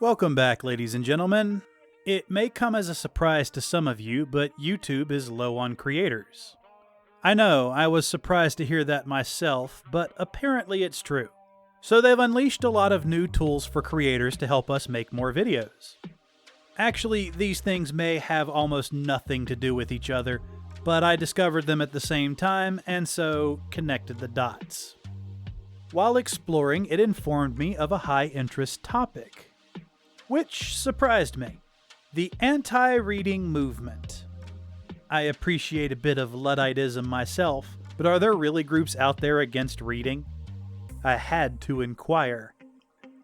Welcome back, ladies and gentlemen. It may come as a surprise to some of you, but YouTube is low on creators. I know, I was surprised to hear that myself, but apparently it's true. So they've unleashed a lot of new tools for creators to help us make more videos. Actually, these things may have almost nothing to do with each other, but I discovered them at the same time and so connected the dots. While exploring, it informed me of a high-interest topic, which surprised me: the anti-reading movement. I appreciate a bit of Ludditism myself, but are there really groups out there against reading? I had to inquire.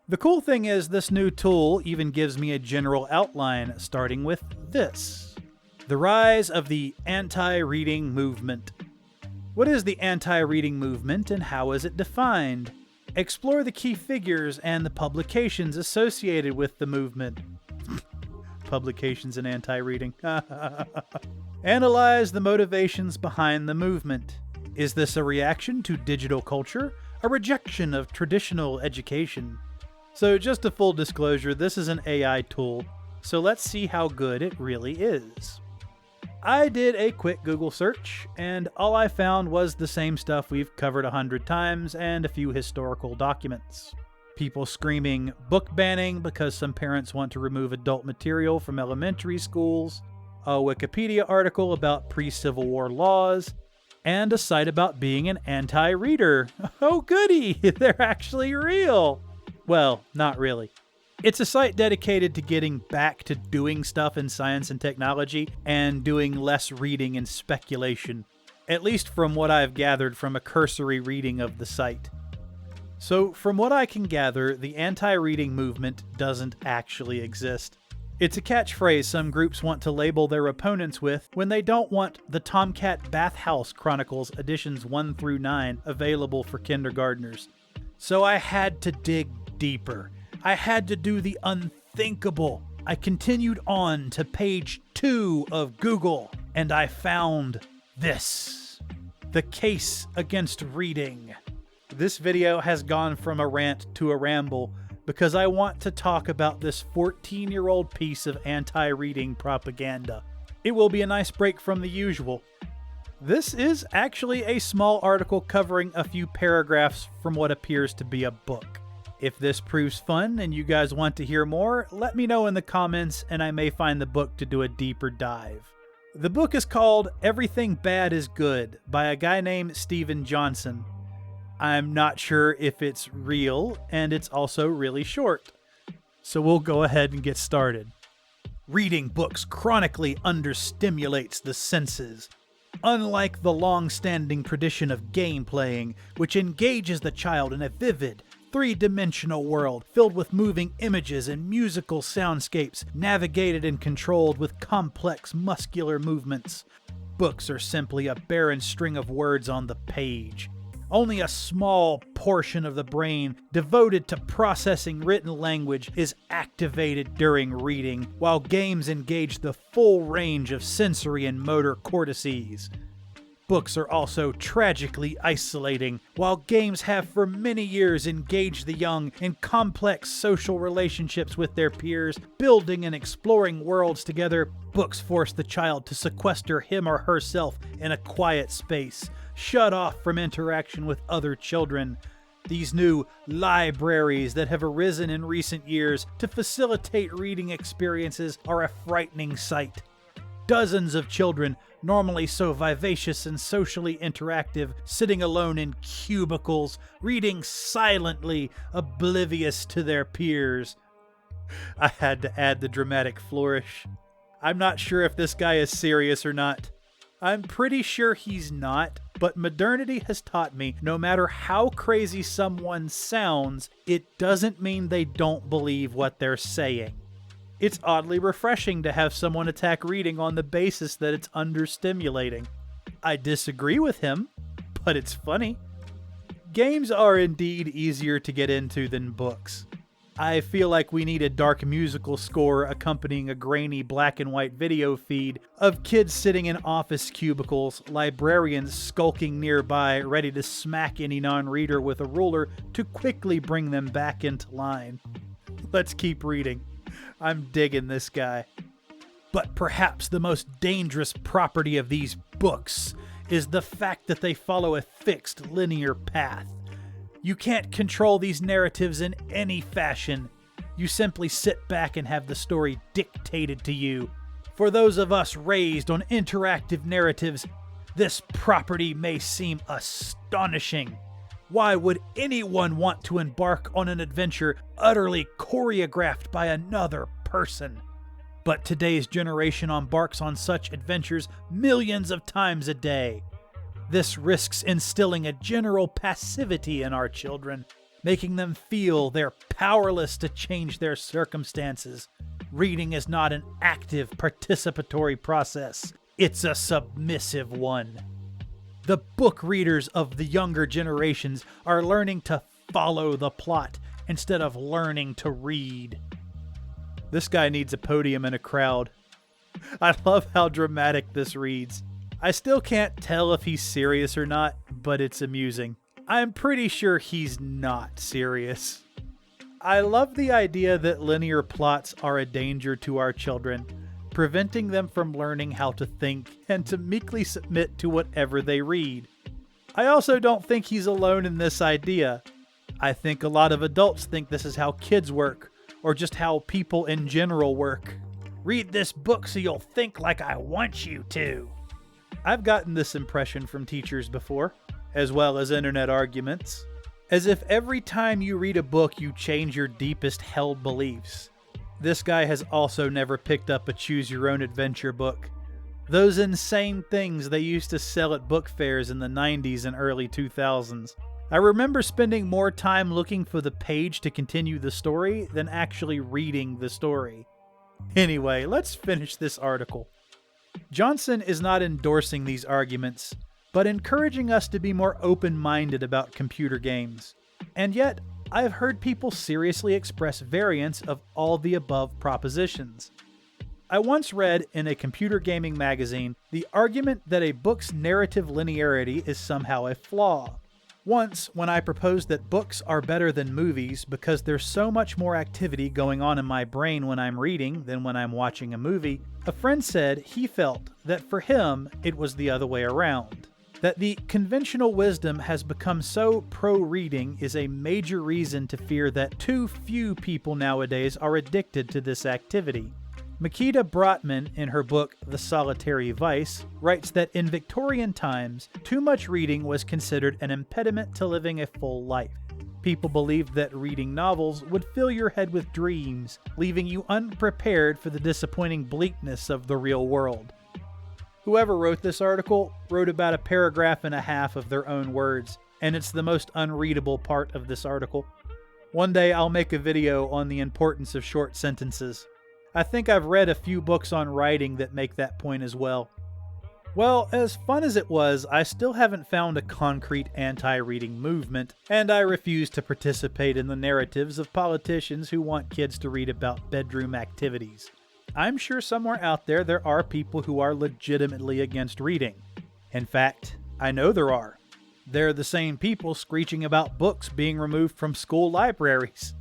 The cool thing is, this new tool even gives me a general outline, starting with this: the rise of the anti-reading movement. What is the anti-reading movement and how is it defined? Explore the key figures and the publications associated with the movement. Publications and anti-reading. Analyze the motivations behind the movement. Is this a reaction to digital culture? A rejection of traditional education? So just a full disclosure, this is an AI tool, so let's see how good it really is. I did a quick Google search, and all I found was the same stuff we've covered 100 times and a few historical documents. People screaming book banning because some parents want to remove adult material from elementary schools, a Wikipedia article about pre-Civil War laws, and a site about being an anti-reader. Oh goody, they're actually real! Well, not really. It's a site dedicated to getting back to doing stuff in science and technology and doing less reading and speculation, at least from what I've gathered from a cursory reading of the site. So, from what I can gather, the anti-reading movement doesn't actually exist. It's a catchphrase some groups want to label their opponents with when they don't want the Tomcat Bathhouse Chronicles editions 1 through 9 available for kindergartners. So I had to dig deeper. I had to do the unthinkable. I continued on to page 2 of Google, and I found this: the case against reading. This video has gone from a rant to a ramble because I want to talk about this 14-year-old piece of anti-reading propaganda. It will be a nice break from the usual. This is actually a small article covering a few paragraphs from what appears to be a book. If this proves fun and you guys want to hear more, let me know in the comments and I may find the book to do a deeper dive. The book is called Everything Bad is Good by a guy named Steven Johnson. I'm not sure if it's real, and it's also really short. So we'll go ahead and get started. Reading books chronically understimulates the senses. Unlike the long-standing tradition of game playing, which engages the child in a vivid, three-dimensional world filled with moving images and musical soundscapes navigated and controlled with complex muscular movements, books are simply a barren string of words on the page. Only a small portion of the brain devoted to processing written language is activated during reading, while games engage the full range of sensory and motor cortices. Books are also tragically isolating. While games have for many years engaged the young in complex social relationships with their peers, building and exploring worlds together, books force the child to sequester him or herself in a quiet space, shut off from interaction with other children. These new libraries that have arisen in recent years to facilitate reading experiences are a frightening sight. Dozens of children, normally so vivacious and socially interactive, sitting alone in cubicles, reading silently, oblivious to their peers. I had to add the dramatic flourish. I'm not sure if this guy is serious or not. I'm pretty sure he's not, but modernity has taught me no matter how crazy someone sounds, it doesn't mean they don't believe what they're saying. It's oddly refreshing to have someone attack reading on the basis that it's understimulating. I disagree with him, but it's funny. Games are indeed easier to get into than books. I feel like we need a dark musical score accompanying a grainy black and white video feed of kids sitting in office cubicles, librarians skulking nearby, ready to smack any non-reader with a ruler to quickly bring them back into line. Let's keep reading. I'm digging this guy. But perhaps the most dangerous property of these books is the fact that they follow a fixed linear path. You can't control these narratives in any fashion. You simply sit back and have the story dictated to you. For those of us raised on interactive narratives, this property may seem astonishing. Why would anyone want to embark on an adventure utterly choreographed by another person? But today's generation embarks on such adventures millions of times a day. This risks instilling a general passivity in our children, making them feel they're powerless to change their circumstances. Reading is not an active, participatory process. It's a submissive one. The book readers of the younger generations are learning to follow the plot instead of learning to read. This guy needs a podium and a crowd. I love how dramatic this reads. I still can't tell if he's serious or not, but it's amusing. I'm pretty sure he's not serious. I love the idea that linear plots are a danger to our children, preventing them from learning how to think and to meekly submit to whatever they read. I also don't think he's alone in this idea. I think a lot of adults think this is how kids work, or just how people in general work. Read this book so you'll think like I want you to. I've gotten this impression from teachers before, as well as internet arguments, as if every time you read a book you change your deepest held beliefs. This guy has also never picked up a choose-your-own-adventure book. Those insane things they used to sell at book fairs in the 90s and early 2000s. I remember spending more time looking for the page to continue the story than actually reading the story. Anyway, let's finish this article. Johnson is not endorsing these arguments, but encouraging us to be more open-minded about computer games. And yet, I've heard people seriously express variants of all the above propositions. I once read in a computer gaming magazine the argument that a book's narrative linearity is somehow a flaw. Once, when I proposed that books are better than movies because there's so much more activity going on in my brain when I'm reading than when I'm watching a movie, a friend said he felt that for him it was the other way around. That the conventional wisdom has become so pro-reading is a major reason to fear that too few people nowadays are addicted to this activity. Makita Brotman, in her book The Solitary Vice, writes that in Victorian times, too much reading was considered an impediment to living a full life. People believed that reading novels would fill your head with dreams, leaving you unprepared for the disappointing bleakness of the real world. Whoever wrote this article wrote about a paragraph and a half of their own words, and it's the most unreadable part of this article. One day I'll make a video on the importance of short sentences. I think I've read a few books on writing that make that point as well. Well, as fun as it was, I still haven't found a concrete anti-reading movement, and I refuse to participate in the narratives of politicians who want kids to read about bedroom activities. I'm sure somewhere out there are people who are legitimately against reading. In fact, I know there are. They're the same people screeching about books being removed from school libraries.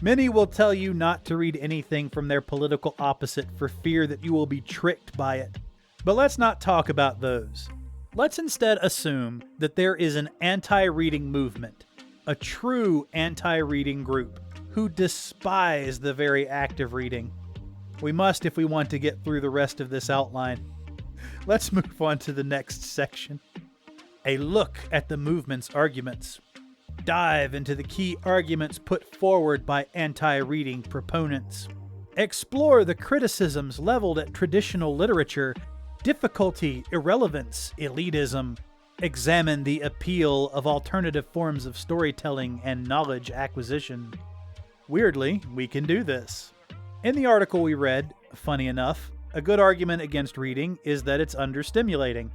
Many will tell you not to read anything from their political opposite for fear that you will be tricked by it. But let's not talk about those. Let's instead assume that there is an anti-reading movement, a true anti-reading group, who despise the very act of reading. We must if we want to get through the rest of this outline. Let's move on to the next section. A look at the movement's arguments. Dive into the key arguments put forward by anti-reading proponents. Explore the criticisms leveled at traditional literature, difficulty, irrelevance, elitism. Examine the appeal of alternative forms of storytelling and knowledge acquisition. Weirdly, we can do this. In the article we read, funny enough, a good argument against reading is that it's understimulating,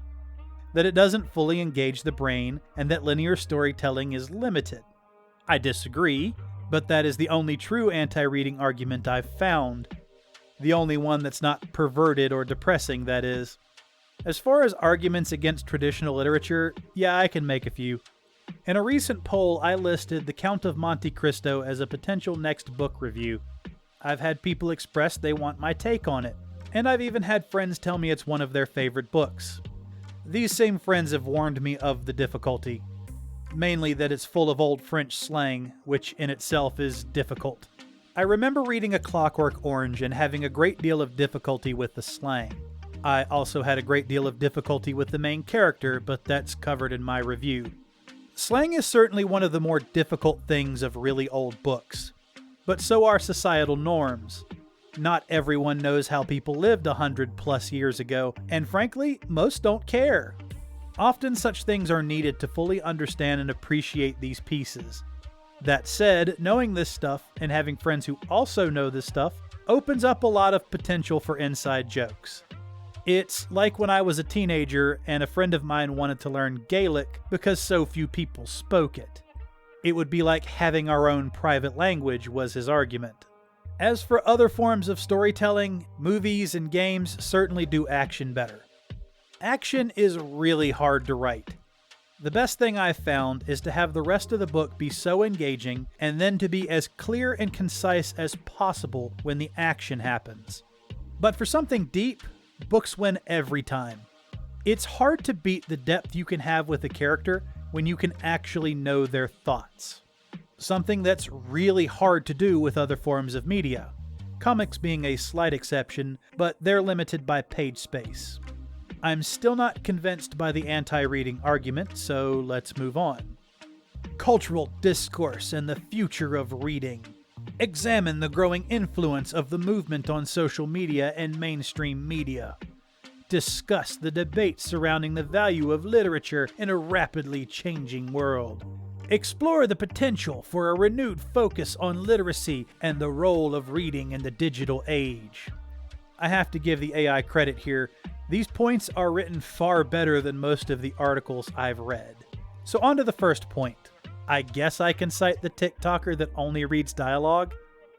that it doesn't fully engage the brain, and that linear storytelling is limited. I disagree, but that is the only true anti-reading argument I've found. The only one that's not perverted or depressing, that is. As far as arguments against traditional literature, yeah, I can make a few. In a recent poll, I listed The Count of Monte Cristo as a potential next book review. I've had people express they want my take on it, and I've even had friends tell me it's one of their favorite books. These same friends have warned me of the difficulty, mainly that it's full of old French slang, which in itself is difficult. I remember reading A Clockwork Orange and having a great deal of difficulty with the slang. I also had a great deal of difficulty with the main character, but that's covered in my review. Slang is certainly one of the more difficult things of really old books, but so are societal norms. Not everyone knows how people lived 100+ years ago, and frankly, most don't care. Often such things are needed to fully understand and appreciate these pieces. That said, knowing this stuff and having friends who also know this stuff opens up a lot of potential for inside jokes. It's like when I was a teenager and a friend of mine wanted to learn Gaelic because so few people spoke it. It would be like having our own private language, was his argument. As for other forms of storytelling, movies and games certainly do action better. Action is really hard to write. The best thing I've found is to have the rest of the book be so engaging and then to be as clear and concise as possible when the action happens. But for something deep, books win every time. It's hard to beat the depth you can have with a character when you can actually know their thoughts. Something that's really hard to do with other forms of media. Comics being a slight exception, but they're limited by page space. I'm still not convinced by the anti-reading argument, so let's move on. Cultural discourse and the future of reading. Examine the growing influence of the movement on social media and mainstream media. Discuss the debate surrounding the value of literature in a rapidly changing world. Explore the potential for a renewed focus on literacy and the role of reading in the digital age. I have to give the AI credit here. These points are written far better than most of the articles I've read. So on to the first point. I guess I can cite the TikToker that only reads dialogue.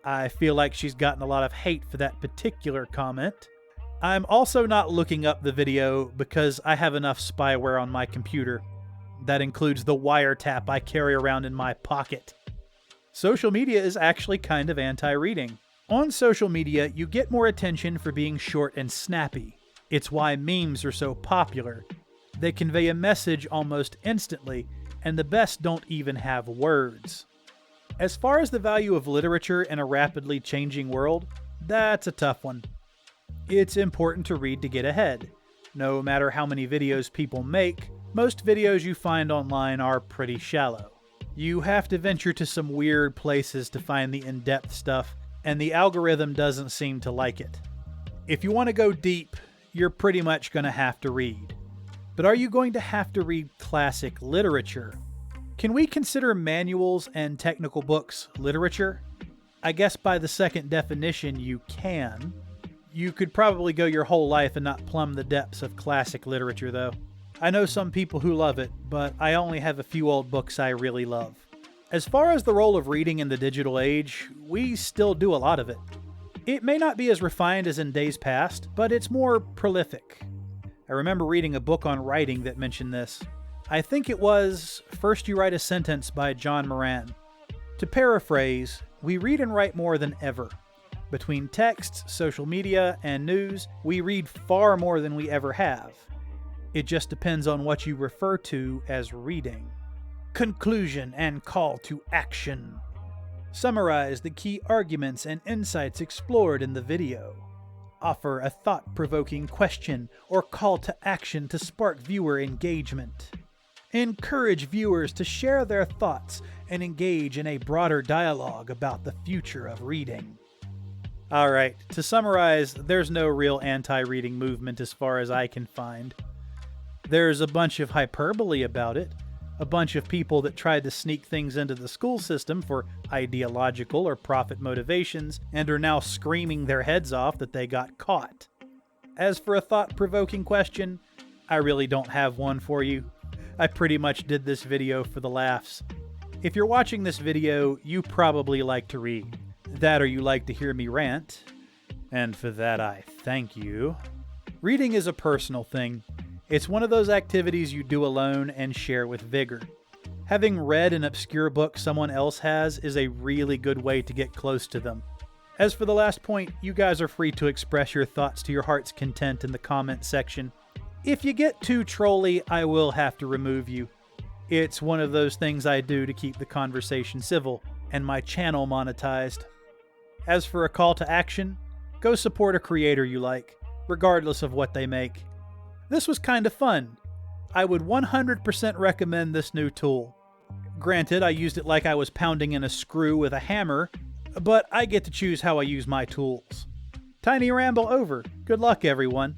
I feel like she's gotten a lot of hate for that particular comment. I'm also not looking up the video because I have enough spyware on my computer. That includes the wiretap I carry around in my pocket. Social media is actually kind of anti-reading. On social media, you get more attention for being short and snappy. It's why memes are so popular. They convey a message almost instantly, and the best don't even have words. As far as the value of literature in a rapidly changing world, that's a tough one. It's important to read to get ahead. No matter how many videos people make, most videos you find online are pretty shallow. You have to venture to some weird places to find the in-depth stuff, and the algorithm doesn't seem to like it. If you want to go deep, you're pretty much going to have to read. But are you going to have to read classic literature? Can we consider manuals and technical books literature? I guess by the second definition you can. You could probably go your whole life and not plumb the depths of classic literature though. I know some people who love it, but I only have a few old books I really love. As far as the role of reading in the digital age, we still do a lot of it. It may not be as refined as in days past, but it's more prolific. I remember reading a book on writing that mentioned this. I think it was First You Write a Sentence by John Moran. To paraphrase, we read and write more than ever. Between texts, social media, and news, we read far more than we ever have. It just depends on what you refer to as reading. Conclusion and call to action. Summarize the key arguments and insights explored in the video. Offer a thought-provoking question or call to action to spark viewer engagement. Encourage viewers to share their thoughts and engage in a broader dialogue about the future of reading. Alright, to summarize, there's no real anti-reading movement as far as I can find. There's a bunch of hyperbole about it, a bunch of people that tried to sneak things into the school system for ideological or profit motivations and are now screaming their heads off that they got caught. As for a thought-provoking question, I really don't have one for you. I pretty much did this video for the laughs. If you're watching this video, you probably like to read. That or you like to hear me rant. And for that I thank you. Reading is a personal thing. It's one of those activities you do alone and share with vigor. Having read an obscure book someone else has is a really good way to get close to them. As for the last point, you guys are free to express your thoughts to your heart's content in the comment section. If you get too trolly, I will have to remove you. It's one of those things I do to keep the conversation civil and my channel monetized. As for a call to action, go support a creator you like, regardless of what they make. This was kind of fun. I would 100% recommend this new tool. Granted, I used it like I was pounding in a screw with a hammer, but I get to choose how I use my tools. Tiny ramble over. Good luck, everyone.